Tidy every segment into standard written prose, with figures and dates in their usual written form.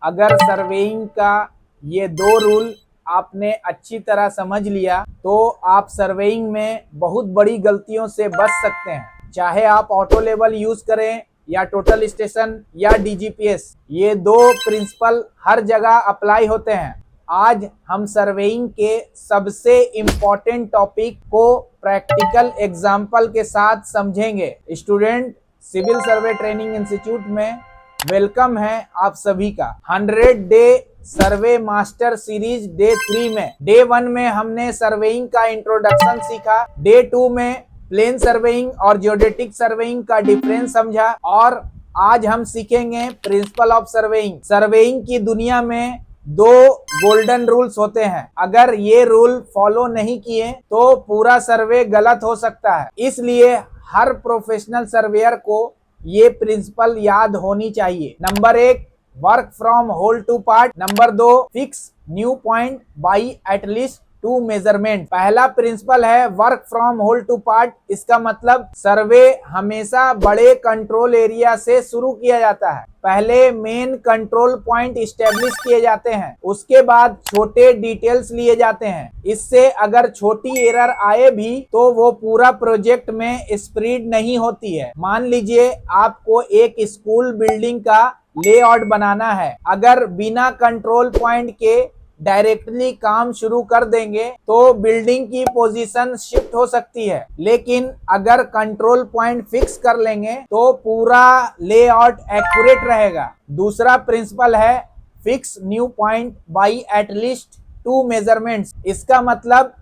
अगर सर्वेइंग का ये दो रूल आपने अच्छी तरह समझ लिया तो आप सर्वेइंग में बहुत बड़ी गलतियों से बच सकते हैं। चाहे आप ऑटो लेवल यूज करें या टोटल स्टेशन या डीजीपीएस, ये दो प्रिंसिपल हर जगह अप्लाई होते हैं। आज हम सर्वेइंग के सबसे इम्पोर्टेंट टॉपिक को प्रैक्टिकल एग्जाम्पल के साथ समझेंगे। स्टूडेंट, सिविल सर्वे ट्रेनिंग इंस्टीट्यूट में वेलकम है आप सभी का। 100 डे सर्वे मास्टर सीरीज डे 3 में, डे 1 में हमने सर्वेइंग का इंट्रोडक्शन सीखा, डे 2 में प्लेन सर्वेइंग और जियोडेटिक सर्वेइंग का डिफरेंस समझा, और आज हम सीखेंगे प्रिंसिपल ऑफ सर्वेइंग। सर्वेइंग की दुनिया में दो गोल्डन रूल्स होते हैं। अगर ये रूल फॉलो नहीं किए तो पूरा सर्वे गलत हो सकता है। इसलिए हर प्रोफेशनल सर्वेयर को ये प्रिंसिपल याद होनी चाहिए। Number 1, work from whole to part. Number 2, fix new point by at least 2 measurement. पहला प्रिंसिपल है work from whole to part. इसका मतलब सर्वे हमेशा बड़े कंट्रोल एरिया से शुरू किया जाता है। पहले मेन कंट्रोल पॉइंट स्टेब्लिश किए जाते हैं, उसके बाद छोटे डिटेल्स लिए जाते हैं। इससे अगर छोटी एरर आए भी तो वो पूरा प्रोजेक्ट में स्प्रेड नहीं होती है। मान लीजिए आपको एक स्कूल बिल्डिंग का लेआउट बनाना है। अगर बिना कंट्रोल पॉइंट के डायरेक्टली काम शुरू कर देंगे तो बिल्डिंग की पोजीशन शिफ्ट हो सकती है, लेकिन अगर कंट्रोल पॉइंट फिक्स कर लेंगे तो पूरा लेआउट एक्यूरेट रहेगा। दूसरा प्रिंसिपल है fix new point by at least 2 measurements. इसका मतलब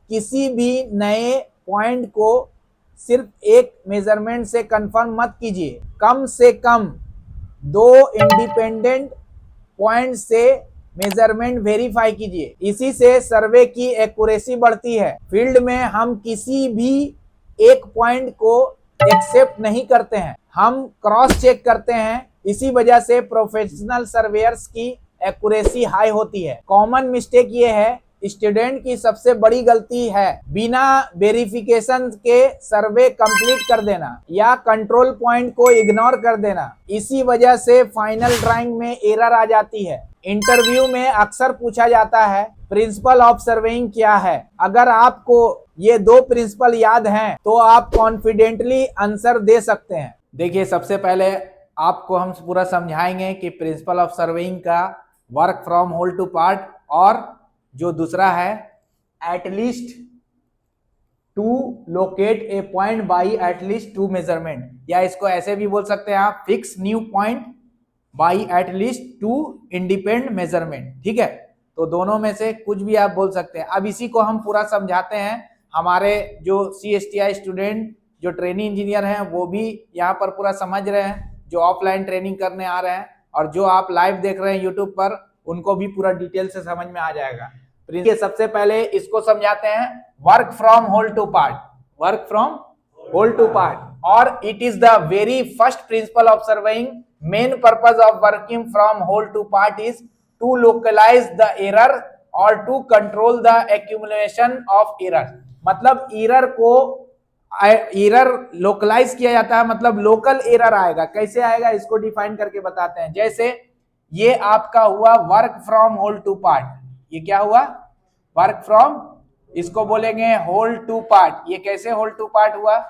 किसी भी नए पॉइंट को सिर्फ एक मेजरमेंट से कंफर्म मत कीजिए, कम से कम 2 इंडिपेंडेंट पॉइंट से मेजरमेंट वेरीफाई कीजिए। इसी से सर्वे की एक्यूरेसी बढ़ती है। फील्ड में हम किसी भी एक पॉइंट को एक्सेप्ट नहीं करते हैं, हम क्रॉस चेक करते हैं। इसी वजह से प्रोफेशनल सर्वेयर्स की एक्यूरेसी हाई होती है। कॉमन मिस्टेक ये है, स्टूडेंट की सबसे बड़ी गलती है बिना वेरिफिकेशन के सर्वे कंप्लीट कर देना या कंट्रोल पॉइंट को इग्नोर कर देना। इसी वजह से फाइनल ड्राइंग में एरर आ जाती है। इंटरव्यू में अक्सर पूछा जाता है प्रिंसिपल ऑफ सर्वेइंग क्या है। अगर आपको ये दो प्रिंसिपल याद हैं तो आप कॉन्फिडेंटली आंसर दे सकते हैं। देखिए, सबसे पहले आपको हम पूरा समझाएंगे कि प्रिंसिपल ऑफ सर्वेइंग का work from whole to part, और जो दूसरा है at least to locate a point by at least 2 measurement, या इसको ऐसे भी बोल सकते हैं आप fix new point by at least 2 independent measurement. ठीक है, तो दोनों में से कुछ भी आप बोल सकते हैं। अब इसी को हम पूरा समझाते हैं। हमारे जो CSTI स्टूडेंट जो ट्रेनिंग इंजीनियर हैं वो भी यहाँ पर पूरा समझ रहे हैं, जो ऑफलाइन ट्रेनिंग करने आ रहे हैं, और जो आप लाइव देख रहे हैं यूट्यूब पर, उनको भी पूरा डिटेल से समझ में आ जाएगा। सबसे पहले इसको समझाते हैं work from whole to part. Work from whole to part, और it is the very first principle of surveying. Main purpose of working from whole to part is to localize the error और to control the accumulation of error. मतलब error localize किया जाता है, मतलब local error आएगा। कैसे आएगा इसको डिफाइन करके बताते हैं। जैसे ये आपका हुआ work from whole to part. ये क्या हुआ? वर्क फ्रॉम, इसको बोलेंगे होल टू पार्ट। ये कैसे होल टू पार्ट हुआ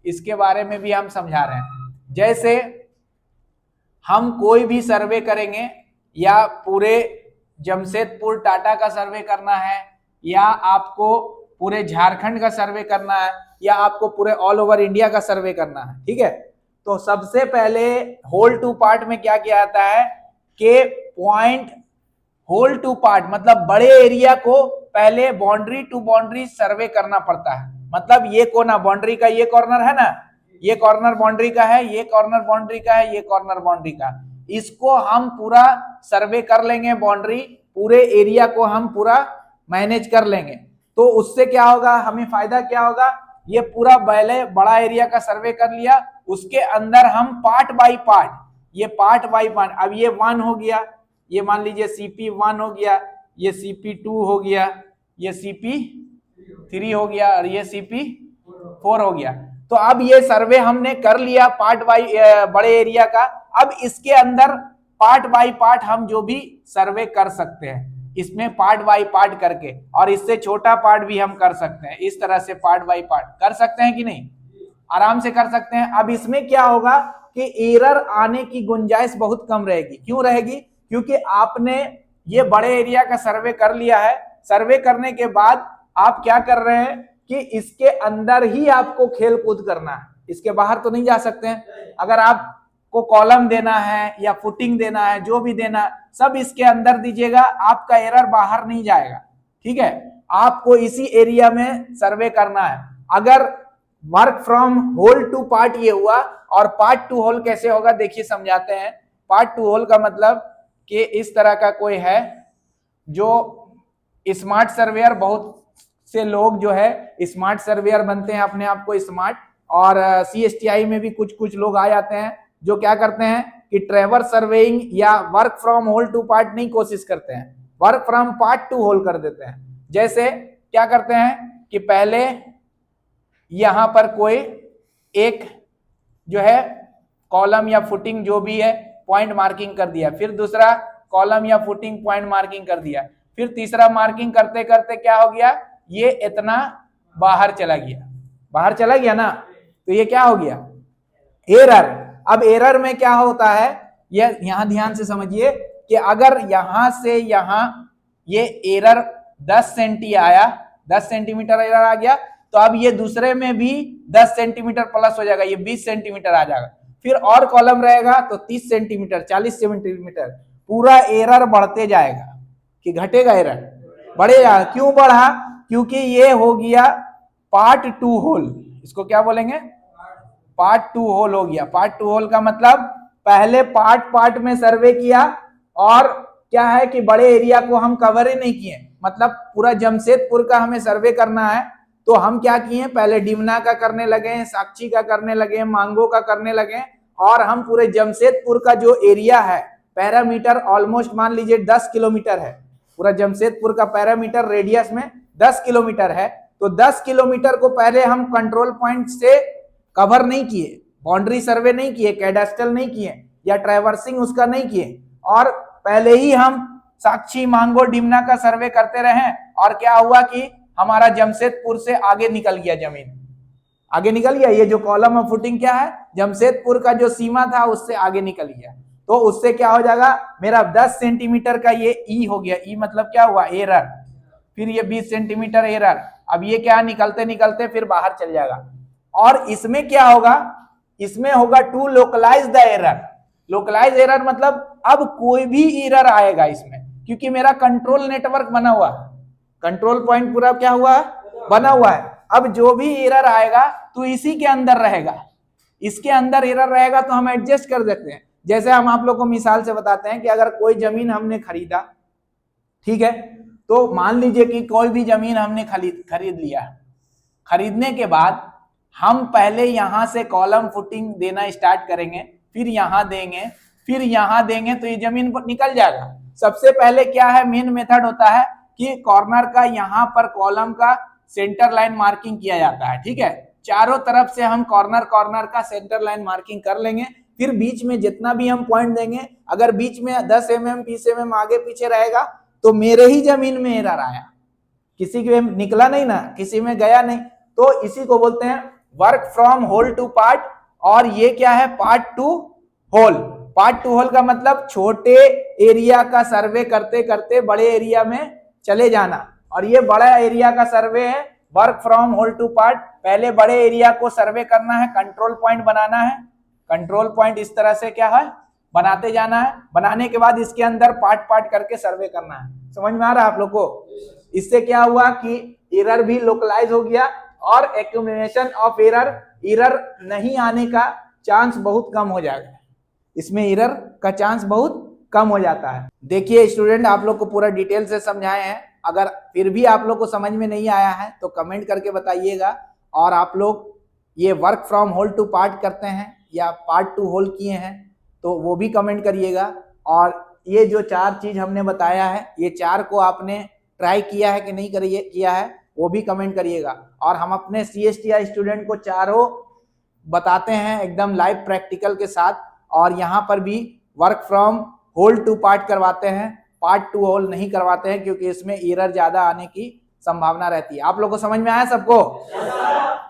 इसके बारे में भी हम समझा रहे हैं। जैसे हम कोई भी सर्वे करेंगे, या पूरे जमशेदपुर टाटा का सर्वे करना है, या आपको पूरे झारखंड का सर्वे करना है, या आपको पूरे ऑल ओवर इंडिया का सर्वे करना है। ठीक है, तो सबसे पहले होल टू पार्ट में क्या किया जाता है कि पॉइंट होल टू पार्ट मतलब बड़े एरिया को पहले बाउंड्री टू बाउंड्री सर्वे करना पड़ता है। मतलब ये कोना बाउंड्री का, ये कॉर्नर है ना, ये कॉर्नर बाउंड्री का है, ये कॉर्नर बाउंड्री का है, ये कॉर्नर बाउंड्री का, इसको हम पूरा सर्वे कर लेंगे। बाउंड्री पूरे एरिया को हम पूरा मैनेज कर लेंगे। तो उससे क्या होगा, हमें फायदा क्या होगा, ये पूरा पहले बड़ा एरिया का सर्वे कर लिया, उसके अंदर हम पार्ट बाई पार्ट, ये पार्ट बाई पार्ट, अब ये 1 हो गया, ये मान लीजिए CP1 हो गया, ये CP2 हो गया, ये CP3 हो गया, और ये CP4 हो गया। तो अब ये सर्वे हमने कर लिया पार्ट बाई बड़े एरिया का। अब इसके अंदर पार्ट बाय पार्ट हम जो भी सर्वे कर सकते हैं, इसमें पार्ट बाय पार्ट करके, और इससे छोटा पार्ट भी हम कर सकते हैं। इस तरह से पार्ट बाय पार्ट कर सकते हैं कि नहीं, आराम से कर सकते हैं। अब इसमें क्या होगा कि एरर आने की गुंजाइश बहुत कम रहेगी। क्यों रहेगी? क्योंकि आपने ये बड़े एरिया का सर्वे कर लिया है। सर्वे करने के बाद आप क्या कर रहे हैं कि इसके अंदर ही आपको खेल कूद करना है, इसके बाहर तो नहीं जा सकते हैं। अगर आपको कॉलम देना है या फुटिंग देना है, जो भी देना है, सब इसके अंदर दीजिएगा, आपका एरर बाहर नहीं जाएगा। ठीक है, आपको इसी एरिया में सर्वे करना है। अगर work from whole to part ये हुआ, और पार्ट टू होल कैसे होगा देखिए समझाते हैं। पार्ट टू होल का मतलब कि इस तरह का कोई है जो स्मार्ट सर्वेयर, बहुत से लोग जो है स्मार्ट सर्वेयर बनते हैं, अपने आप को स्मार्ट, और CSTI में भी कुछ कुछ लोग आ जाते हैं जो क्या करते हैं कि ट्रेवर्स सर्वेइंग या work from whole to part नहीं कोशिश करते हैं, work from part to whole कर देते हैं। जैसे क्या करते हैं कि पहले यहां पर कोई एक जो है कॉलम या फुटिंग जो भी है पॉइंट मार्किंग कर दिया, फिर दूसरा कॉलम या फुटिंग पॉइंट मार्किंग कर दिया, फिर तीसरा मार्किंग करते करते क्या हो गया, ये इतना बाहर चला गया, बाहर चला गया ना, तो ये क्या हो गया, एरर। अब एरर में क्या होता है, ये यहां ध्यान से समझिए कि अगर यहां से यहां ये एरर 10 सेंटी आया, 10 सेंटीमीटर एरर आ गया, तो अब ये दूसरे में भी 10 सेंटीमीटर प्लस हो जाएगा, ये 20 सेंटीमीटर आ जाएगा। फिर और कॉलम रहेगा तो 30 सेंटीमीटर, 40 सेंटीमीटर, पूरा एरर बढ़ते जाएगा कि घटेगा, एरर बढ़ेगा। क्यों बढ़ा? क्योंकि ये हो गया पार्ट टू होल। इसको क्या बोलेंगे? पार्ट टू होल हो गया। पार्ट टू होल का मतलब पहले पार्ट पार्ट में सर्वे किया, और क्या है कि बड़े एरिया को हम कवर ही नहीं किए, मतलब पूरा जमशेदपुर का हमें सर्वे करना है, तो हम क्या किए, पहले डिमना का करने लगे, साक्षी का करने लगे, मांगो का करने लगे, और हम पूरे जमशेदपुर का जो एरिया है, पैरामीटर ऑलमोस्ट मान लीजिए 10 किलोमीटर है, पूरा जमशेदपुर का पैरामीटर रेडियस में 10 किलोमीटर है, तो 10 किलोमीटर को पहले हम कंट्रोल पॉइंट से कवर नहीं किए, बाउंड्री सर्वे नहीं किए, कैडेस्टल नहीं किए, या ट्रैवर्सिंग उसका नहीं किए, और पहले ही हम साक्षी, मांगो, डिमना का सर्वे करते रहे, और क्या हुआ कि हमारा जमशेदपुर से आगे निकल गया, जमीन आगे निकल गया। ये जो कॉलम ऑफ फुटिंग क्या है, जमशेदपुर का जो सीमा था उससे आगे निकल गया, तो उससे क्या हो जाएगा, मेरा 10 सेंटीमीटर का ये ई हो गया, ई मतलब क्या हुआ, एरर। फिर ये 20 सेंटीमीटर एरर, अब ये क्या निकलते निकलते फिर बाहर चल जाएगा। और इसमें क्या होगा, इसमें होगा to localize the error. Localize error मतलब अब कोई भी एरर आएगा इसमें, क्योंकि मेरा कंट्रोल नेटवर्क बना हुआ है, कंट्रोल पॉइंट पूरा क्या हुआ है, बना हुआ है। अब जो भी एरर आएगा तो इसी के अंदर रहेगा, इसके अंदर एरर रहेगा तो हम एडजस्ट कर देते हैं। जैसे हम आप लोग को मिसाल से बताते हैं कि अगर कोई जमीन हमने खरीदा, ठीक है, तो मान लीजिए कि कोई भी जमीन हमने खरीद लिया, खरीदने के बाद हम पहले यहां से कॉलम फुटिंग देना स्टार्ट करेंगे, फिर यहां देंगे, फिर यहां देंगे, तो ये जमीन पर निकल जाएगा। सबसे पहले क्या है, मेन मेथड होता है कि कॉर्नर का यहां पर कॉलम का सेंटर लाइन मार्किंग किया जाता है, ठीक है, चारों तरफ से हम कॉर्नर कॉर्नर का सेंटर लाइन मार्किंग कर लेंगे, फिर बीच में जितना भी हम पॉइंट देंगे, अगर बीच में 10 mm 20 mm आगे पीछे रहेगा तो मेरे ही जमीन में एरर आया, किसी के निकला नहीं ना, किसी में गया नहीं, तो इसी को बोलते हैं work from whole to part. और ये क्या है, part to whole. Part to whole का मतलब छोटे एरिया का सर्वे करते करते बड़े एरिया में चले जाना, और ये बड़ा एरिया का सर्वे है work from whole to part. पहले बड़े एरिया को सर्वे करना है, कंट्रोल पॉइंट बनाना है, कंट्रोल पॉइंट इस तरह से क्या है, बनाते जाना है, बनाने के बाद इसके अंदर पार्ट पार्ट करके सर्वे करना है। समझ में आ रहा है आप लोग को? इससे क्या हुआ कि एरर भी लोकलाइज हो गया, और एक्यूमुलेशन ऑफ एरर नहीं आने का चांस बहुत कम हो जाएगा, इसमें एरर का चांस बहुत कम हो जाता है। देखिए स्टूडेंट, आप लोग को पूरा डिटेल से समझाए हैं, अगर फिर भी आप लोग को समझ में नहीं आया है तो कमेंट करके बताइएगा। और आप लोग ये work from whole to part करते हैं या पार्ट टू होल किए हैं तो वो भी कमेंट करिएगा। और ये जो 4 चीज हमने बताया है, ये 4 को आपने ट्राई किया है कि नहीं किया है, वो भी कमेंट करिएगा। और हम अपने CSTI स्टूडेंट को चारों बताते हैं एकदम लाइव प्रैक्टिकल के साथ, और यहाँ पर भी work from whole to part करवाते हैं, पार्ट टू होल नहीं करवाते हैं, क्योंकि इसमें एरर ज्यादा आने की संभावना रहती है। आप लोगों को समझ में आया सबको?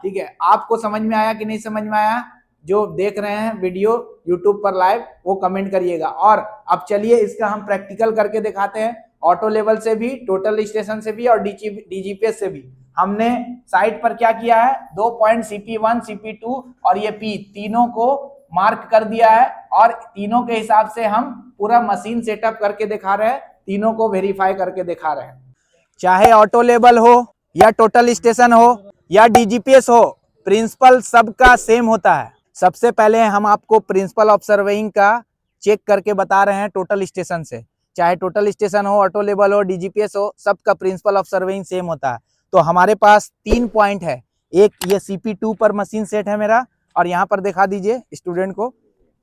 ठीक है, आपको समझ में आया कि नहीं समझ में आया? जो देख रहे हैं वीडियो यूट्यूब पर लाइव वो कमेंट करिएगा। और अब चलिए इसका हम प्रैक्टिकल करके दिखाते हैं, ऑटो लेवल से भी, टोटल स्टेशन से भी और डीजीपीएस से भी। हमने साइट पर क्या किया है, 2 पॉइंट CP1 CP2 और ये P तीनों को मार्क कर दिया है और तीनों के हिसाब से हम पूरा मशीन सेटअप करके दिखा रहे हैं, तीनों को वेरीफाई करके दिखा रहे हैं। चाहे ऑटो लेवल हो या टोटल स्टेशन हो या डीजीपीएस हो, प्रिंसिपल सबका सेम होता है। सबसे पहले हम आपको प्रिंसिपल ऑफ सर्वेइंग का चेक करके बता रहे हैं टोटल स्टेशन से। चाहे टोटल स्टेशन हो, ऑटो लेवल हो, डीजीपीएस हो, सबका प्रिंसिपल ऑफ सर्वेइंग सेम होता है। तो हमारे पास 3 पॉइंट है, एक ये CP2 पर मशीन सेट है मेरा, और यहाँ पर दिखा दीजिए स्टूडेंट को,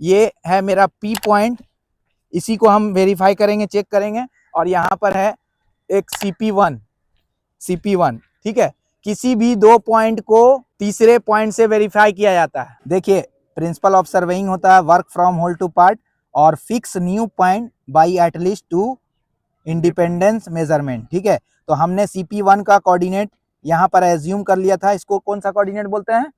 ये है मेरा P पॉइंट, इसी को हम वेरीफाई करेंगे, चेक करेंगे। और यहाँ पर है एक CP1, ठीक है। किसी भी 2 पॉइंट को तीसरे पॉइंट से वेरीफाई किया जाता है। देखिए प्रिंसिपल ऑफ सर्वेइंग होता है work from whole to part और fix new point by at least 2 independence measurement, ठीक है। तो हमने CP1 का कोऑर्डिनेट यहाँ पर एज्यूम कर लिया था, इसको कौन सा कोऑर्डिनेट बोलते हैं,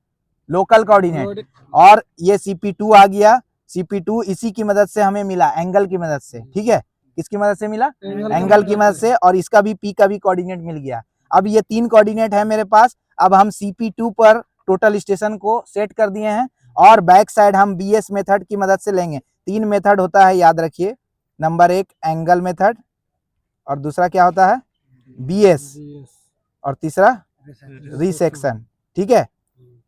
लोकल कोऑर्डिनेट। और ये CP2 आ गया, CP2 इसी की मदद से हमें मिला, एंगल की मदद से, ठीक है। किसकी मदद से मिला, एंगल की मदद से, और इसका भी P का भी कोऑर्डिनेट मिल गया। अब ये 3 कोऑर्डिनेट है मेरे पास। अब हम CP2 पर टोटल स्टेशन को सेट कर दिए हैं और बैक साइड हम BS मेथड की मदद से लेंगे। 3 मेथड होता है, याद रखिए। नंबर 1 एंगल मेथड, और दूसरा क्या होता है, BS, और तीसरा रिसेक्शन, ठीक है।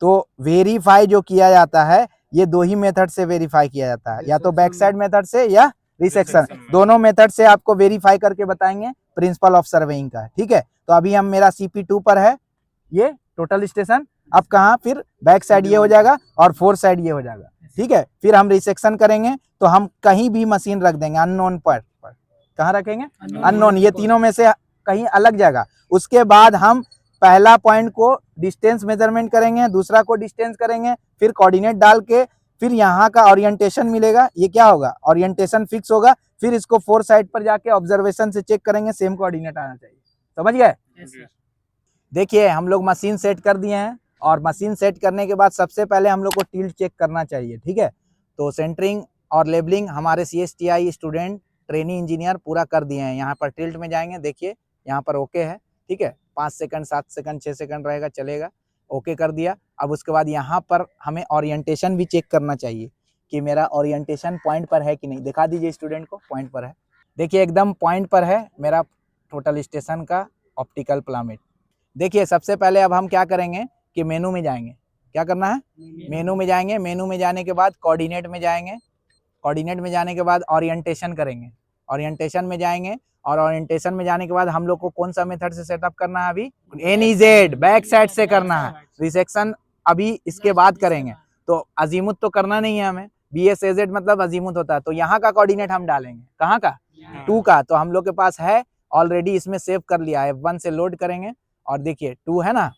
तो वेरीफाई जो किया जाता है ये 2 ही मेथड से वेरीफाई किया जाता है, या तो बैक साइड मेथड से या रिसेक्शन। दोनों मेथड से आपको वेरीफाई करके बताएंगे प्रिंसिपल ऑफ सर्वेइंग का, ठीक है। तो अभी हम मेरा CP2 पर है ये टोटल स्टेशन। अब कहाँ, फिर बैक साइड ये हो जाएगा और 4 साइड ये हो जाएगा, ठीक है। फिर हम रिसेक्शन करेंगे तो हम कहीं भी मशीन रख देंगे, अननोन पर। कहाँ रखेंगे, अननोन, ये तीनों में से कहीं अलग जाएगा। उसके बाद हम पहला पॉइंट को डिस्टेंस मेजरमेंट करेंगे, दूसरा को डिस्टेंस करेंगे, फिर कोऑर्डिनेट डाल के फिर यहाँ का ओरिएंटेशन मिलेगा, ये क्या होगा, ओरिएंटेशन फिक्स होगा। फिर इसको 4 साइड पर जाके ऑब्जर्वेशन से चेक करेंगे, सेम कोऑर्डिनेट आना चाहिए। समझ गए? देखिए हम लोग मशीन सेट कर दिए हैं, और मशीन सेट करने के बाद सबसे पहले हम लोग को टिल्ट चेक करना चाहिए, ठीक है। तो सेंटरिंग और लेबलिंग हमारे CSTI स्टूडेंट ट्रेनिंग इंजीनियर पूरा कर दिए हैं। यहाँ पर टिल्ट में जाएंगे, देखिए यहाँ पर ओके है, ठीक है। 5 सेकंड 7 सेकंड 6 सेकंड रहेगा, चलेगा, ओके कर दिया। अब उसके बाद यहाँ पर हमें ओरिएंटेशन भी चेक करना चाहिए कि मेरा ओरिएंटेशन पॉइंट पर है कि नहीं। दिखा दीजिए स्टूडेंट को, पॉइंट पर है, देखिए एकदम पॉइंट पर है मेरा टोटल स्टेशन का ऑप्टिकल प्लामेट। देखिए सबसे पहले अब हम क्या करेंगे कि मेनू में जाएंगे। क्या करना है, मेनू में जाएंगे। मेनू में जाने के बाद कोऑर्डिनेट में जाएंगे, कोऑर्डिनेट में जाने के बाद ओरिएंटेशन करेंगे, ओरिएंटेशन में जाएंगे, और ओरिएंटेशन में जाने के बाद हम लोग को कौन सा मेथड से सेटअप करना है, अभी NEZ बैक साइड से करना है। रिसेक्शन अभी इसके बाद करेंगे। तो अजीमुत तो करना नहीं है हमें, BSAZ मतलब अजीमुत होता है। तो यहाँ का कोऑर्डिनेट हम डालेंगे, कहाँ का, 2 का। तो हम लोग के पास है ऑलरेडी, इसमें सेव कर लिया है, F1 से लोड करेंगे, और देखिए 2 है ना,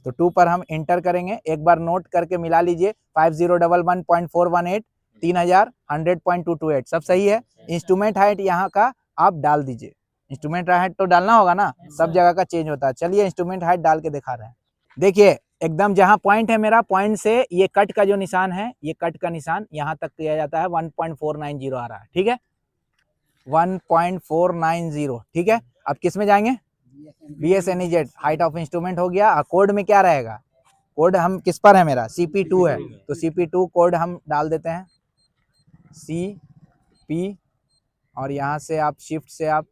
तो 2 पर हम इंटर करेंगे। एक बार नोट करके मिला लीजिए, 5011.418 3000 100.228 सब सही है। इंस्ट्रूमेंट हाइट यहाँ का आप डाल दीजिए, इंस्ट्रूमेंट हाइट तो डालना होगा ना, सब जगह का चेंज होता है। चलिए इंस्ट्रूमेंट हाइट डाल के दिखा रहे हैं। देखिए एकदम जहाँ पॉइंट है मेरा, पॉइंट से ये कट का जो निशान है, ये कट का निशान यहाँ तक किया जाता है, 1.490 आ रहा है, ठीक है, 1.490, ठीक है। अब किस में जाएंगे, BSNEZ हाइट ऑफ इंस्ट्रूमेंट हो गया। कोड में क्या रहेगा, कोड हम किस पर है, मेरा CP2 है, तो CP2 कोड हम डाल देते हैं, CP, और यहाँ से आप शिफ्ट से आप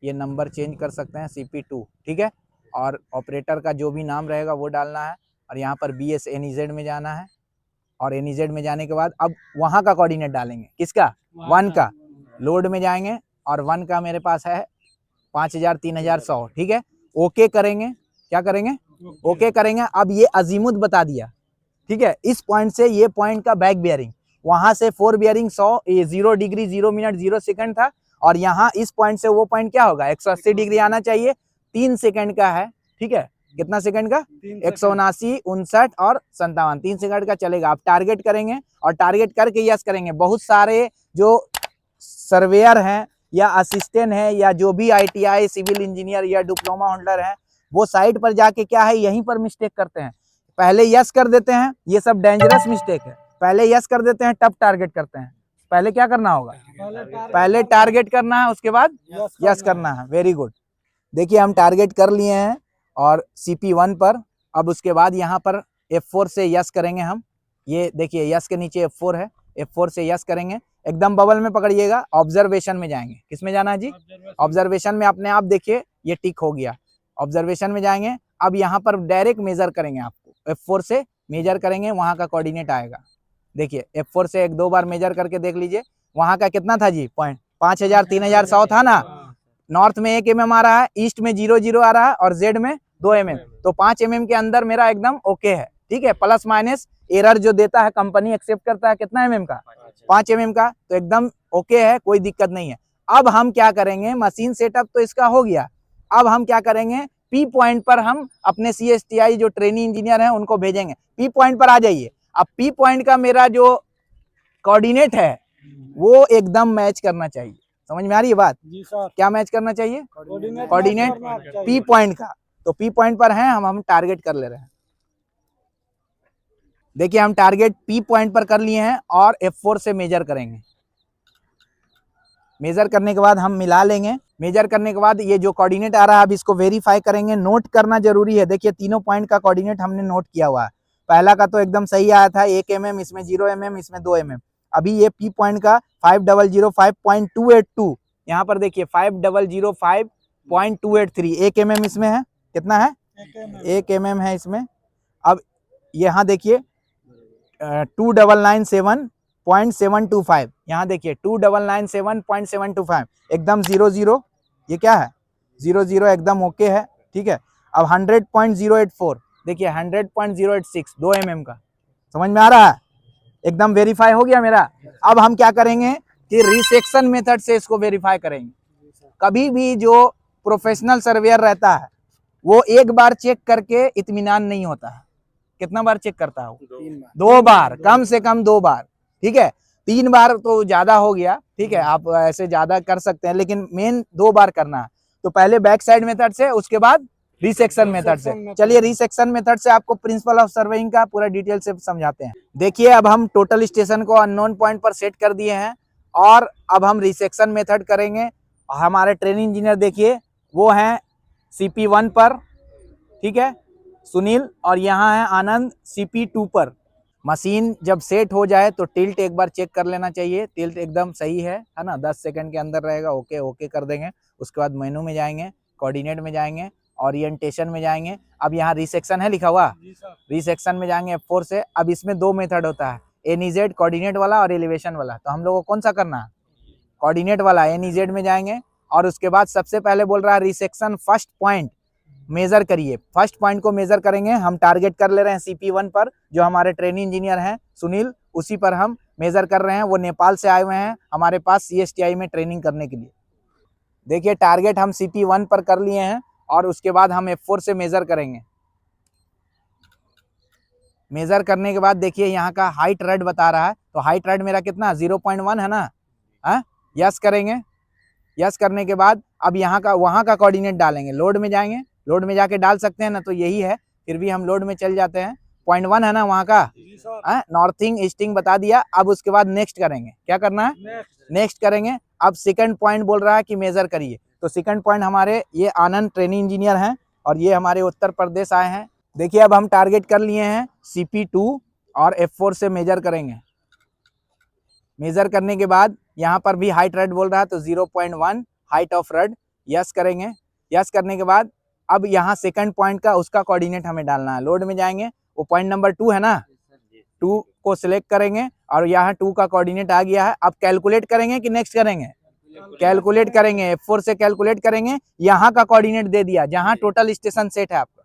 ये नंबर चेंज कर सकते हैं, CP2, ठीक है। और ऑपरेटर का जो भी नाम रहेगा वो डालना है, और यहाँ पर BSNEZ में जाना है, और NEZ में जाने के बाद अब वहाँ का कोऑर्डिनेट डालेंगे, किसका, 1 का। लोड में जाएंगे और 1 का मेरे पास है 5000 3100, ठीक है। ओके करेंगे, क्या करेंगे, ओके करेंगे। अब ये अजीमुत बता दिया, ठीक है। इस पॉइंट से ये पॉइंट का बैक बियरिंग, वहां से 4 बियरिंग 100 0 डिग्री 0 मिनट 0 सेकंड था, और यहाँ इस पॉइंट से वो पॉइंट क्या होगा, 180 डिग्री आना चाहिए। 3 सेकंड का है, ठीक है। कितना सेकंड का, 179 59 और 57, 3 सेकंड का चलेगा। आप टारगेट करेंगे और टारगेट करके यस करेंगे। बहुत सारे जो सर्वेयर हैं या असिस्टेंट है या जो भी ITI सिविल इंजीनियर या डिप्लोमा होल्डर है, वो साइट पर जाके क्या है, यहीं पर मिस्टेक करते हैं। पहले यस कर देते हैं, ये सब डेंजरस मिस्टेक है। पहले यस कर देते हैं, तब टारगेट करते हैं। पहले क्या करना होगा, पहले टारगेट करना है, उसके बाद यस करना है। Very good. देखिए हम टारगेट कर लिए हैं और CP1 पर। अब उसके बाद यहाँ पर F4 से यस करेंगे हम। ये देखिए यस के नीचे F4 है, F4 से यस करेंगे। एकदम बबल में पकड़िएगा, ऑब्जर्वेशन में जाएंगे। किसमें जाना है जी, ऑब्जर्वेशन में। अपने आप देखिए ये टिक हो गया, ऑब्जर्वेशन में जाएंगे। अब यहाँ पर डायरेक्ट मेजर करेंगे, आपको F4 से मेजर करेंगे, वहां का कोऑर्डिनेट आएगा। देखिए F4 से 1-2 बार मेजर करके देख लीजिए, वहां का कितना था जी, पॉइंट 5000 3100 था ना। नॉर्थ में 1 mm आ रहा है, ईस्ट में 0 आ रहा है और जेड में 2 mm, तो 5 mm के अंदर मेरा एकदम ओके है। ठीक है, प्लस माइनस एरर जो देता है कंपनी एक्सेप्ट करता है कितना mm का, 5 mm का, तो एकदम ओके है, कोई दिक्कत नहीं है। अब हम क्या करेंगे, मशीन सेटअप तो इसका हो गया। अब हम क्या करेंगे, P पॉइंट पर हम अपने CSTI जो ट्रेनिंग इंजीनियर हैं उनको भेजेंगे। P पॉइंट पर आ जाइए। अब P पॉइंट का मेरा जो कोऑर्डिनेट है वो एकदम मैच करना चाहिए। समझ में आ रही है बात जी सर? क्या मैच करना चाहिए, कोऑर्डिनेट P पॉइंट का। तो P पॉइंट पर है, हम टारगेट कर ले रहे हैं। देखिए हम टारगेट P पॉइंट पर कर लिए हैं और F4 से मेजर करेंगे। मेजर करने के बाद हम मिला लेंगे। मेजर करने के बाद ये जो कोऑर्डिनेट आ रहा है, अब इसको वेरीफाई करेंगे। नोट करना जरूरी है। देखिए तीनों पॉइंट का कोऑर्डिनेट हमने नोट किया हुआ है। पहला का तो एकदम सही आया था 1 mm, इसमें 0 mm, इसमें 2 mm। अभी ये P पॉइंट का 5005.282, यहाँ पर देखिए 5005.283, 1 mm इसमें है। कितना है, 1 mm है इसमें। अब यहाँ देखिए 2997.725, यहाँ देखिए 2997.725, एकदम 00, ये क्या है 00, एकदम ओके है। ठीक है, अब 100.084, देखिए 100.086, 2 mm का। समझ में आ रहा है, एकदम वेरीफाई हो गया मेरा। अब हम क्या करेंगे कि रिसेक्शन मेथड से इसको वेरीफाई करेंगे। कभी भी जो प्रोफेशनल सर्वेयर रहता है वो एक बार चेक करके इत्मीनान नहीं होता है। कितना बार चेक करता है, 2 बार, कम से कम 2 बार। ठीक है, 3 बार तो ज्यादा हो गया। ठीक है, आप ऐसे ज्यादा कर सकते हैं, लेकिन मेन 2 बार करना है। तो पहले बैक साइड मेथड से, उसके बाद रिसेक्शन मेथड से। चलिए रिसेक्शन मेथड से आपको प्रिंसिपल ऑफ सर्वेइंग का पूरा डिटेल से समझाते हैं। देखिए अब हम टोटल स्टेशन को अननोन पॉइंट पर सेट कर दिए हैं और अब हम रिसेक्शन मेथड करेंगे। हमारे ट्रेनिंग इंजीनियर देखिए वो हैं CP1 पर, ठीक है, सुनील, और यहाँ है आनंद CP2 पर। मशीन जब सेट हो जाए तो टिल्ट एक बार चेक कर लेना चाहिए। टिल्ट एकदम सही है ना, 10 सेकंड के अंदर रहेगा, ओके ओके कर देंगे। उसके बाद मेनू में जाएंगे, कोऑर्डिनेट में जाएंगे, ओरिएंटेशन में जाएंगे। अब यहाँ रिसेक्शन है लिखा हुआ, रिसेक्शन में जाएंगे F4 से। अब इसमें 2 मेथड होता है, NEZ कोऑर्डिनेट वाला और एलिवेशन वाला। तो हम लोगों को कौन सा करना है, कोऑर्डिनेट वाला। NEZ में जाएंगे और उसके बाद सबसे पहले बोल रहा है रिसेक्शन फर्स्ट पॉइंट मेजर करिए। फर्स्ट पॉइंट को मेजर करेंगे। हम टारगेट कर ले रहे हैं CP1 पर, जो हमारे ट्रेनिंग इंजीनियर हैं सुनील, उसी पर हम मेजर कर रहे हैं। वो नेपाल से आए हुए हैं हमारे पास CSTI में ट्रेनिंग करने के लिए। देखिए टारगेट हम CP1 पर कर लिए हैं और उसके बाद हम F4 से मेजर करेंगे। मेजर करने के बाद देखिए यहाँ का हाइट रेड बता रहा है, तो हाइट रेड मेरा कितना 0.1 है ना। यस करेंगे। यस करने के बाद अब यहाँ का वहाँ का कोऑर्डिनेट डालेंगे। लोड में जाएंगे, लोड में जाके डाल सकते हैं ना, तो यही है, फिर भी हम लोड में चल जाते हैं। 0.1 है ना वहाँ का, नॉर्थिंग ईस्टिंग बता दिया। अब उसके बाद नेक्स्ट करेंगे। क्या करना है, नेक्स्ट करेंगे। अब सेकंड पॉइंट बोल रहा है कि मेजर करिए, तो सेकंड पॉइंट हमारे ये आनंद ट्रेनिंग इंजीनियर हैं और ये हमारे उत्तर प्रदेश आए हैं। देखिए अब हम टारगेट कर लिए हैं CP2 और F4 से मेजर करेंगे। मेजर करने के बाद यहाँ पर भी हाइट रेड बोल रहा है, तो 0.1 हाइट ऑफ रेड। यस करेंगे। यस करने के बाद अब यहाँ सेकंड पॉइंट का उसका कोऑर्डिनेट हमें डालना है। लोड में जाएंगे, वो पॉइंट नंबर 2 है ना, 2 को सिलेक्ट करेंगे और यहाँ 2 का कोऑर्डिनेट आ गया है। अब कैलकुलेट करेंगे कि नेक्स्ट करेंगे, कैलकुलेट करेंगे। F4 से कैलकुलेट करेंगे। यहाँ का कोऑर्डिनेट दे दिया जहाँ टोटल स्टेशन सेट है आपका,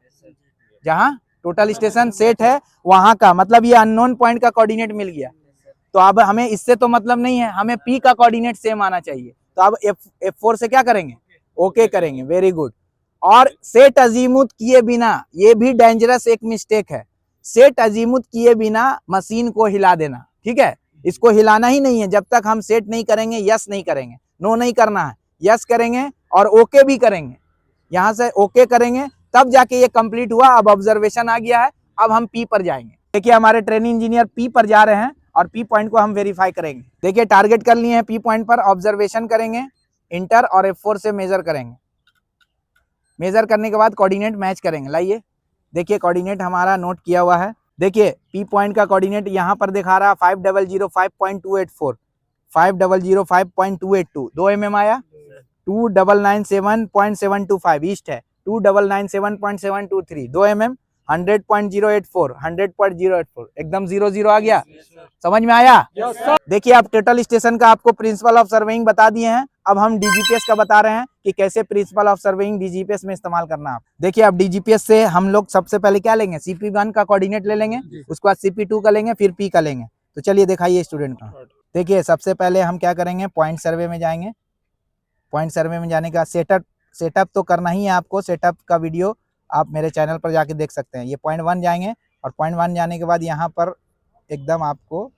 जहाँ टोटल स्टेशन सेट है वहां का, मतलब ये अननोन पॉइंट का कोऑर्डिनेट मिल गया। तो अब हमें इससे तो मतलब नहीं है, हमें P का कोऑर्डिनेट सेम आना चाहिए। तो अब F4 से क्या करेंगे, ओके करेंगे। Very good. और सेट अजीमुत किए बिना, ये भी डेंजरस एक मिस्टेक है, सेट अजीमुत किए बिना मशीन को हिला देना। ठीक है, इसको हिलाना ही नहीं है जब तक हम सेट नहीं करेंगे, यस नहीं करेंगे, नो नहीं करना है, यस करेंगे और ओके भी करेंगे। यहाँ से ओके करेंगे तब जाके ये कंप्लीट हुआ। अब ऑब्जर्वेशन आ गया है, अब हम पी पर जाएंगे। देखिए हमारे ट्रेनिंग इंजीनियर पी पर जा रहे हैं और पी पॉइंट को हम वेरीफाई करेंगे। देखिए टारगेट कर लिए हैं पी पॉइंट पर, ऑब्जर्वेशन करेंगे, इंटर और F4 से मेजर करेंगे। मेजर करने के बाद कोऑर्डिनेट मैच करेंगे। लाइए देखिए कोऑर्डिनेट हमारा नोट किया हुआ है। देखिए पी पॉइंट का कोऑर्डिनेट यहाँ पर दिखा रहा है 5005.284, 5005.282, 2 mm आया। 2997.725 ईस्ट है, 2997.723, 2 mm, 100.084, 100.084, एकदम 00 आ गया। समझ में आया? देखिए अब टोटल स्टेशन का आपको प्रिंसिपल ऑफ सर्वेइंग बता दिए हैं। अब हम डीजीपीएस का बता रहे हैं कि कैसे प्रिंसिपल ऑफ सर्वेइंग डीजीपीएस में इस्तेमाल करना है। देखिए अब डीजीपीएस से हम लोग सबसे पहले क्या लेंगे, CP1 का कोऑर्डिनेट ले लेंगे, उसके बाद CP2 का लेंगे, फिर P का लेंगे। तो चलिए दिखाइए स्टूडेंट का। देखिए सबसे पहले हम क्या करेंगे, पॉइंट सर्वे में जाएंगे। पॉइंट सर्वे में जाने का सेटअप तो करना ही है आपको। सेटअप का वीडियो आप मेरे चैनल पर जाके देख सकते हैं। ये पॉइंट 1 जाएंगे और पॉइंट 1 जाने के बाद यहाँ पर एकदम आपको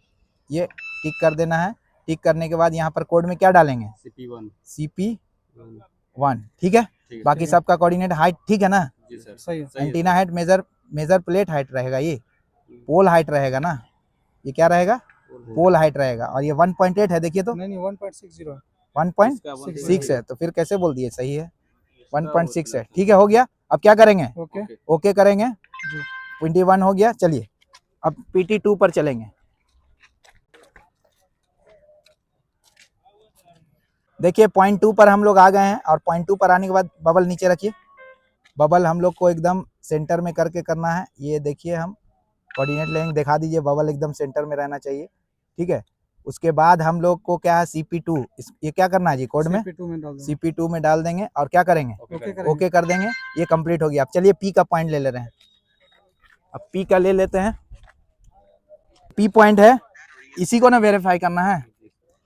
ये टिक कर देना है। टिक करने के बाद यहाँ पर कोड में क्या डालेंगे, CP1, ठीक है। बाकी सबका कोऑर्डिनेट हाइट ठीक है ना, antenna height, measure plate height रहेगा, ये पोल हाइट रहेगा ना, ये क्या रहेगा, पोल हाइट रहेगा। और ये 1.8 है, देखिए तो नहीं 1.60 1.6 है, तो फिर कैसे बोल दिए, सही है 1.6 है, ठीक है। हो गया। अब क्या करेंगे, ओके करेंगे। 21 हो गया। चलिए अब PT2 पर चलेंगे। देखिए पॉइंट 2 पर हम लोग आ गए हैं और पॉइंट 2 पर आने के बाद बबल नीचे रखिए। बबल हम लोग को एकदम सेंटर में करके करना है। ये देखिए हम कोऑर्डिनेट लेंगे, दिखा दीजिए, बबल एकदम सेंटर में रहना चाहिए, ठीक है। उसके बाद हम लोग को क्या है, CP2, ये क्या करना है जी, कोड में CP2 में डाल देंगे और क्या करेंगे, ओके कर देंगे। ये कंप्लीट हो गया। अब चलिए P का पॉइंट ले ले रहे हैं। अब P का ले लेते हैं। P पॉइंट है, इसी को ना वेरीफाई करना है।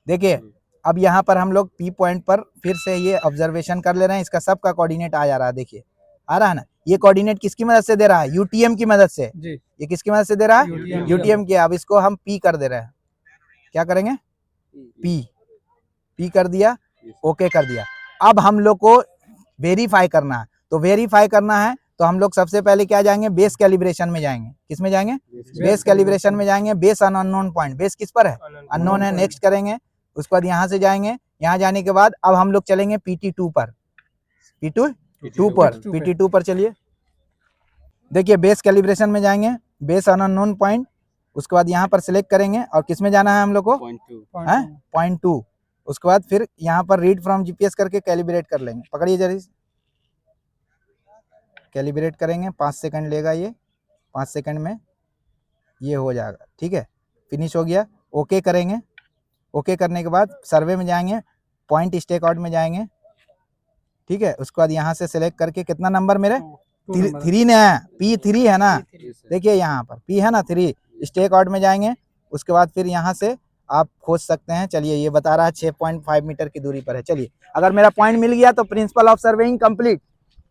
देखिए अब यहाँ पर हम लोग P पॉइंट पर फिर से ये ऑब्जर्वेशन कर ले रहे हैं। इसका सबका कोऑर्डिनेट आ जा रहा है, देखिए आ रहा है ना। ये कोऑर्डिनेट किसकी मदद से दे रहा है, UTM की मदद से। ये किसकी मदद से दे रहा है, UTM की। अब इसको हम P कर दे रहे हैं। क्या करेंगे, P कर दिया, ओके कर दिया। अब हम लोग को वेरीफाई करना है। तो वेरीफाई करना है तो हम लोग सबसे पहले क्या जाएंगे, बेस कैलिब्रेशन में जाएंगे। किस में जाएंगे, बेस कैलिब्रेशन में जाएंगे। Base on unknown point, base किस पर है, अननोन है। नेक्स्ट करेंगे, उसके बाद यहाँ से जाएंगे। यहाँ जाने के बाद अब हम लोग चलेंगे PT2 पर, PT2 पर चलिए। देखिए बेस कैलिब्रेशन में जाएंगे, बेस ऑन अननोन पॉइंट। उसके बाद यहाँ पर सिलेक्ट करेंगे और किस में जाना है हम लोग को, पॉइंट 2। उसके बाद फिर यहाँ पर रीड फ्रॉम GPS करके कैलिब्रेट कर लेंगे। पकड़िए जरा, कैलिब्रेट करेंगे, 5 सेकंड लेगा ये, 5 सेकंड में ये हो जाएगा, ठीक है। फिनिश हो गया। ओके करेंगे। ओके करने के बाद सर्वे में जाएंगे, पॉइंट स्टेक आउट में जाएंगे, ठीक है। उसके बाद यहाँ से सिलेक्ट करके, कितना नंबर मेरे 3 है, P3 है ना। देखिए यहाँ पर P है ना 3, स्टेक आउट में जाएंगे। उसके बाद फिर यहाँ से आप खोज सकते हैं। चलिए ये बता रहा है 6.5 मीटर की दूरी पर है। चलिए अगर मेरा पॉइंट मिल गया तो प्रिंसिपल ऑफ सर्वेइंग कंप्लीट,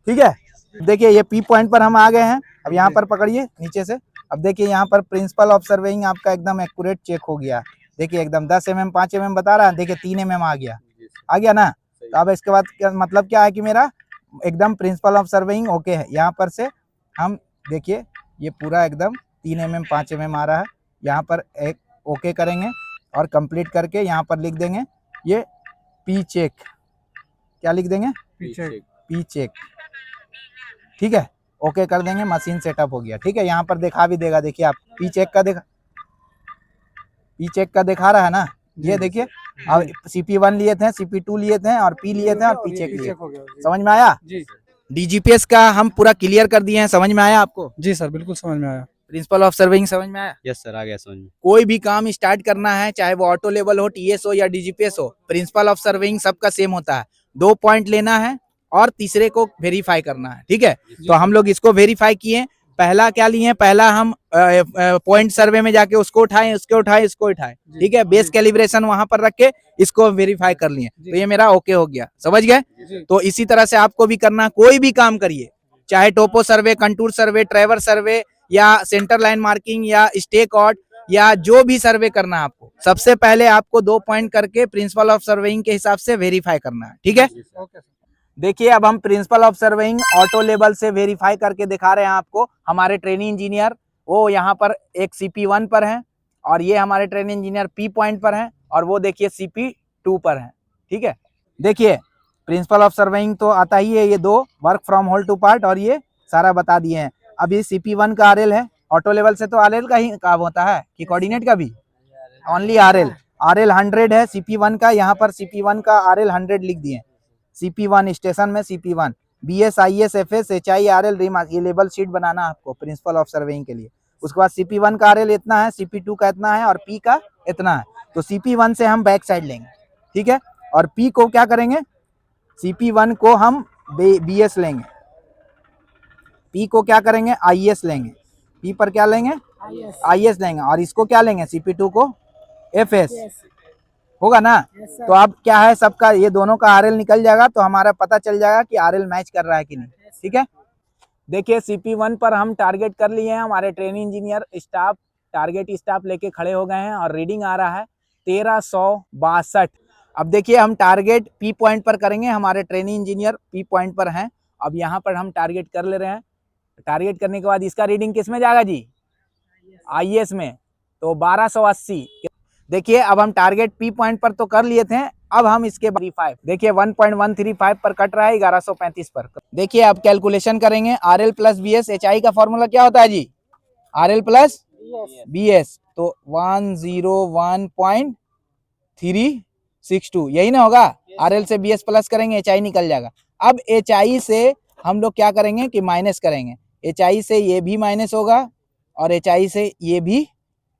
ठीक है। देखिए ये P पॉइंट पर हम आ गए हैं। अब यहाँ पर पकड़िए नीचे से। अब देखिए यहाँ पर प्रिंसिपल ऑफ सर्वेइंग आपका एकदम एक्यूरेट चेक हो गया। देखिए एकदम 10 mm 5 mm बता रहा है, देखिए 3 mm आ गया ना। तो अब इसके बाद क्या मतलब क्या है कि मेरा एकदम प्रिंसिपल ऑफ सर्वेइंग ओके है। यहाँ पर से हम देखिए ये पूरा एकदम 3 mm 5 mm आ रहा है। यहाँ पर एक ओके करेंगे और कंप्लीट करके यहाँ पर लिख देंगे ये P चेक। क्या लिख देंगे, P चेक, ठीक है। ओके कर देंगे, मशीन सेटअप हो गया, ठीक है। यहाँ पर दिखा भी देगा, देखिए आप P चेक का दिखा रहा है ना। ये देखिए अब CP1 लिए थे, CP2 लिए थे और P लिए थे और P चेक लिए। समझ में आया जी। DGPS का हम पूरा क्लियर कर दिए हैं। समझ में आया आपको? जी सर, बिल्कुल समझ में आया। प्रिंसिपल ऑफ सर्वेइंग समझ में आया? यस सर, आ गया समझ में। कोई भी काम स्टार्ट करना है, चाहे वो ऑटो लेवल हो, TS हो या DGPS हो, प्रिंसिपल ऑफ सर्वेइंग सबका सेम होता है। 2 पॉइंट लेना है और तीसरे को वेरीफाई करना है, ठीक है। तो हम लोग इसको वेरीफाई किए। पहला क्या लिए, पहला हम पॉइंट सर्वे में जाके उसको उठाए, इसको उठाए, ठीक है। बेस कैलिब्रेशन वहां पर रख के इसको वेरीफाई कर लिए, तो ये मेरा ओके हो गया। समझ गए? तो इसी तरह से आपको भी करना, कोई भी काम करिए, चाहे टोपो सर्वे, कंटूर सर्वे, ट्रेवर सर्वे या सेंटर लाइन मार्किंग या स्टेक आउट, या जो भी सर्वे करना है आपको, सबसे पहले आपको 2 पॉइंट करके प्रिंसिपल ऑफ सर्वेइंग के हिसाब से वेरीफाई करना है, ठीक है। देखिए अब हम principal of surveying auto level से वेरीफाई करके दिखा रहे हैं आपको। हमारे ट्रेनिंग इंजीनियर वो यहाँ पर एक CP1 पर हैं और ये हमारे ट्रेनिंग इंजीनियर P पॉइंट पर हैं और वो देखिए CP2 पर हैं, ठीक है। देखिए प्रिंसिपल ऑफ सर्वेइंग तो आता ही है, ये 2 work from whole to part और ये सारा बता दिए हैं। अब ये CP1 का RL है, ऑटो लेवल से तो RL का ही काम होता है कि कोऑर्डिनेट का भी, ओनली RL 100 है CP1 का, यहाँ पर CP1 का RL 100 लिख दिए। CP1 स्टेशन में CP1 BS IS FS HI RL remark, ये लेबल शीट बनाना आपको प्रिंसिपल ऑफ सर्वेइंग के लिए। उसके बाद CP1 का RL इतना है, CP2 का इतना है और P का इतना है। तो CP1 से हम बैक साइड लेंगे, ठीक है। और P को क्या करेंगे, CP1 को हम BS लेंगे, P को क्या करेंगे IS लेंगे, P पर क्या लेंगे IS लेंगे और इसको क्या लेंगे CP2 को FS, होगा ना। तो अब क्या है सबका, ये दोनों का RL निकल जाएगा तो हमारा पता चल जाएगा कि RL मैच कर रहा है कि नहीं, ठीक है। देखिए CP1 पर हम टारगेट कर लिए हैं, हमारे training engineer staff target staff लेके खड़े हो गए हैं और रीडिंग आ रहा है 1362। अब देखिए हम टारगेट P पॉइंट पर करेंगे, हमारे ट्रेनिंग इंजीनियर P पॉइंट पर हैं। अब यहाँ पर हम टारगेट कर ले रहे हैं। टारगेट करने के बाद इसका रीडिंग किस में जाएगा जी, IS में, तो 1280। देखिए अब हम टारगेट P पॉइंट पर तो कर लिए थे, अब हम इसके 5 देखिए 1.135 पर कट रहा है 1135 पर। देखिए अब कैलकुलेशन करेंगे, RL प्लस BS HI का फॉर्मूला क्या होता है जी, RL प्लस BS, तो 101.362 यही ना होगा। RL से BS प्लस करेंगे HI निकल जाएगा। अब HI से हम लोग क्या करेंगे कि माइनस करेंगे, HI से ये भी माइनस होगा और HI से ये भी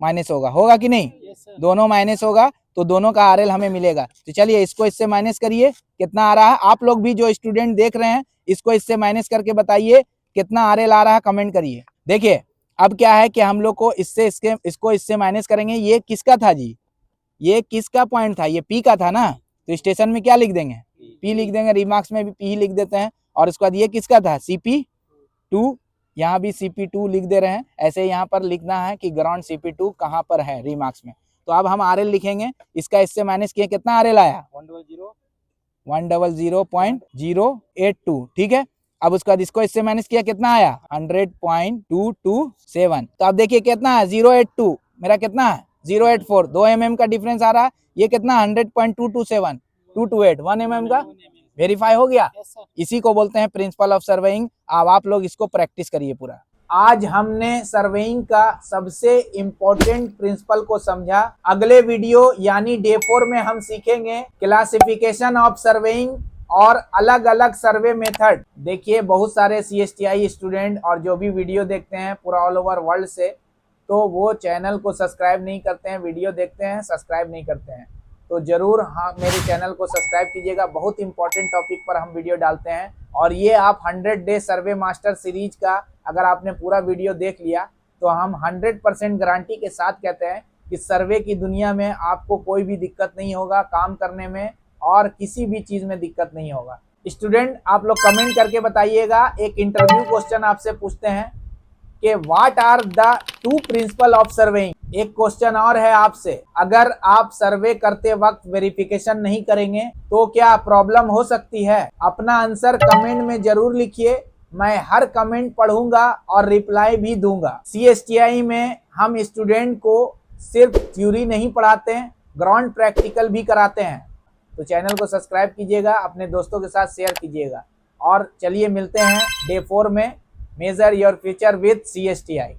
माइनस होगा कि नहीं, दोनों माइनस होगा तो दोनों का RL हमें मिलेगा। तो चलिए इसको इससे माइनस करिए, कितना आ रहा है। आप लोग भी जो स्टूडेंट देख रहे हैं इसको इससे माइनस करके बताइए कितना RL आ रहा है, कमेंट करिए। देखिए अब क्या है कि हम लोग को इसको इससे माइनस करेंगे। ये किसका था जी, ये किसका पॉइंट था, ये P का था ना, तो स्टेशन में क्या लिख देंगे P लिख देंगे, रिमार्क्स में भी P लिख देते हैं। और उसके बाद ये किसका था CP2, यहाँ भी CP2 लिख दे रहे हैं। ऐसे यहाँ पर लिखना है कि ग्राउंड CP2 कहाँ पर है रिमार्क्स में। तो अब हम RL लिखेंगे, इसका इससे माइनस किए कितना RL आया 100.082, ठीक है। अब उसके बाद इसको इससे माइनस किया कितना आया 100.227। तो अब देखिए कितना है 082, मेरा कितना है 084, 2 mm का डिफरेंस आ रहा है। ये कितना 100.227 228 1 mm का वेरीफाई हो गया। इसी को बोलते हैं प्रिंसिपल ऑफ सर्वेइंग। अब आप लोग इसको प्रैक्टिस करिए पूरा। आज हमने सर्वेइंग का सबसे इम्पोर्टेंट प्रिंसिपल को समझा। अगले वीडियो यानी डे 4 में हम सीखेंगे क्लासिफिकेशन ऑफ सर्वेइंग और अलग अलग सर्वे मेथड। देखिए बहुत सारे CSTI स्टूडेंट और जो भी वीडियो देखते हैं पूरा ऑल ओवर वर्ल्ड से, तो वो चैनल को सब्सक्राइब नहीं करते हैं, वीडियो देखते हैं सब्सक्राइब नहीं करते हैं। तो जरूर हाँ मेरे चैनल को सब्सक्राइब कीजिएगा, बहुत इंपॉर्टेंट टॉपिक पर हम वीडियो डालते हैं। और ये आप 100 डे सर्वे मास्टर सीरीज का अगर आपने पूरा वीडियो देख लिया तो हम 100% गारंटी के साथ कहते हैं कि सर्वे की दुनिया में आपको कोई भी दिक्कत नहीं होगा, काम करने में और किसी भी चीज में दिक्कत नहीं होगा। स्टूडेंट आप लोग कमेंट करके बताइएगा, एक इंटरव्यू क्वेश्चन आपसे पूछते हैं कि what are the 2 principle of surveying. एक क्वेश्चन और है आपसे, अगर आप सर्वे करते वक्त वेरिफिकेशन नहीं करेंगे तो क्या प्रॉब्लम हो सकती है। अपना आंसर कमेंट में जरूर लिखिए, मैं हर कमेंट पढ़ूंगा और रिप्लाई भी दूंगा। CSTI में हम स्टूडेंट को सिर्फ थ्योरी नहीं पढ़ाते हैं, ग्राउंड प्रैक्टिकल भी कराते हैं। तो चैनल को सब्सक्राइब कीजिएगा, अपने दोस्तों के साथ शेयर कीजिएगा। और चलिए मिलते हैं डे 4 में। Major your future with CSTI।